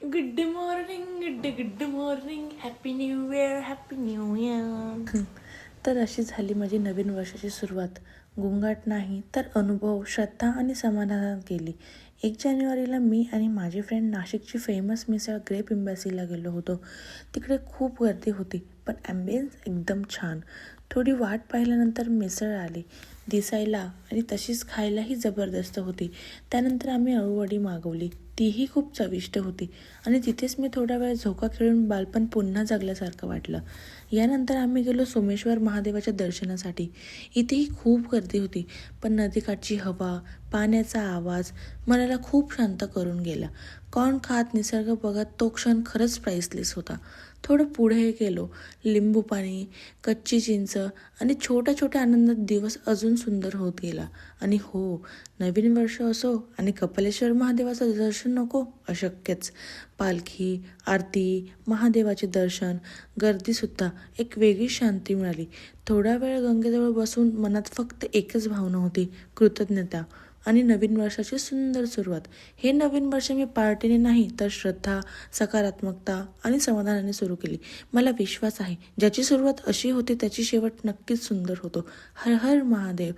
Good morning, happy new year, happy new year. तर अशी झाली माझी नवीन वर्षाची सुरुवात. गोंगाट नाही तर अनुभव, श्रद्धा आणि समाधान केली. 1 जानेवारीला मी आणि माझी फ्रेंड नाशिकची फेमस मिसळ ग्रेप एम्बॅसीला गेलो होतो. तिकडे खूप गर्दी होती, पण ॲम्बियन्स एकदम छान. थोडी वाट पाहिल्यानंतर मिसळ आली. दिसायला आणि तशीच खायलाही जबरदस्त होती. त्यानंतर आम्ही अळूवडी मागवली. तीही खूप चविष्ट होती आणि तिथेच मी थोडा वेळ झोका खेळून बालपण पुन्हा जगल्यासारखं वाटलं. यानंतर आम्ही गेलो सोमेश्वर महादेवाच्या दर्शनासाठी. इथेही खूप गर्दी होती, पण नदीकाठची हवा, पाण्याचा आवाज मनाला खूप शांत करून गेला. कॉर्न खात निसर्ग बघत तो क्षण खरंच प्राइसलेस होता. थोडं पुढे गेलो. लिंबू पाणी, कच्ची चिंच आणि छोट्या छोट्या आनंदात दिवस अजून सुंदर होत गेला. आणि हो, नवीन वर्ष असो आणि कपालेश्वर महादेवाचं दर्शन नको अशक्यच. पालखी, आरती, महादेवाचे दर्शन, गर्दीसुद्धा एक वेगळी शांती मिळाली. थोडा वेळ गंगेजवळ बसून मनात फक्त एकच भावना होती, कृतज्ञता आणि नवीन वर्षाची सुंदर सुरुवात. हे नवीन वर्ष मी पार्टीने नाही तर श्रद्धा, सकारात्मकता आणि समाधानाने सुरू केली. मला विश्वास आहे ज्याची सुरुवात अशी होती त्याची शेवट नक्कीच सुंदर होतो. हर हर महादेव.